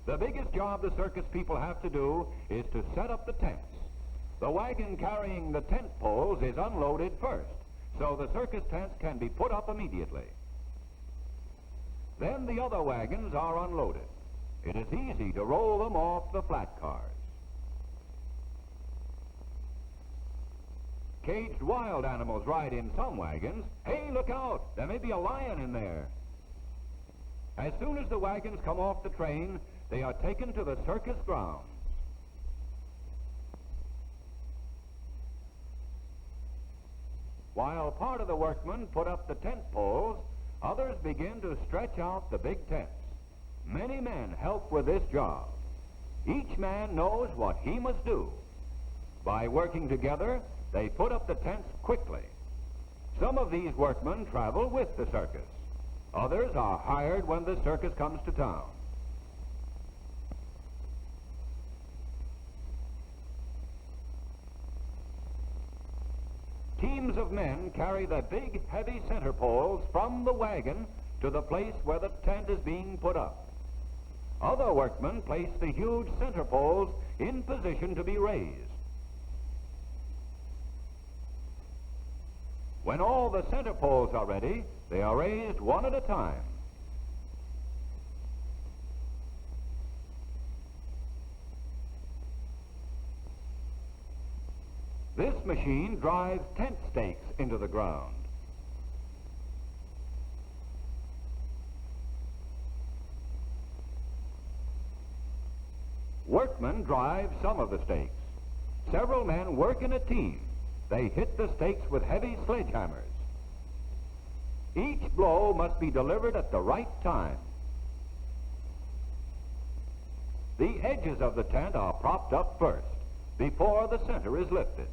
The biggest job the circus people have to do is to set up the tents. The wagon carrying the tent poles is unloaded first, so the circus tents can be put up immediately. Then the other wagons are unloaded. It is easy to roll them off the flat cars. Caged wild animals ride in some wagons. Hey, look out! There may be a lion in there. As soon as the wagons come off the train, they are taken to the circus grounds. While part of the workmen put up the tent poles, others begin to stretch out the big tents. Many men help with this job. Each man knows what he must do. By working together, they put up the tents quickly. Some of these workmen travel with the circus. Others are hired when the circus comes to town. Teams of men carry the big, heavy center poles from the wagon to the place where the tent is being put up. Other workmen place the huge center poles in position to be raised. When all the center poles are ready, they are raised one at a time. This machine drives tent stakes into the ground. Workmen drive some of the stakes. Several men work in a team. They hit the stakes with heavy sledgehammers. Each blow must be delivered at the right time. The edges of the tent are propped up first, before the center is lifted.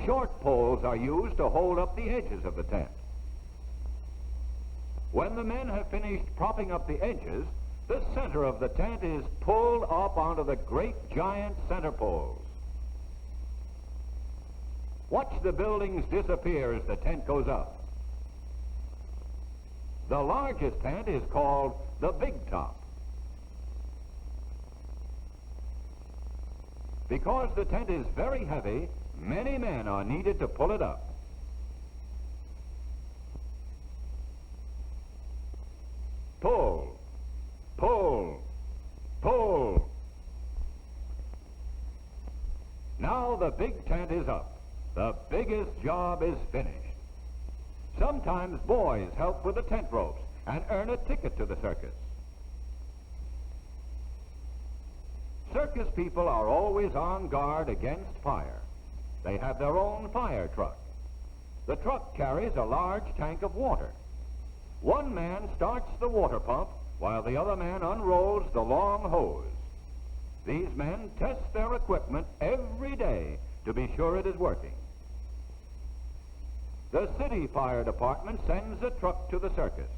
Short poles are used to hold up the edges of the tent. When the men have finished propping up the edges, the center of the tent is pulled up onto the great giant center poles. Watch the buildings disappear as the tent goes up. The largest tent is called the big top. Because the tent is very heavy, many men are needed to pull it up. Pull, pull, pull. Now the big tent is up. The biggest job is finished. Sometimes boys help with the tent ropes and earn a ticket to the circus. Circus people are always on guard against fire. They have their own fire truck. The truck carries a large tank of water. One man starts the water pump while the other man unrolls the long hose. These men test their equipment every day to be sure it is working. The city fire department sends a truck to the circus.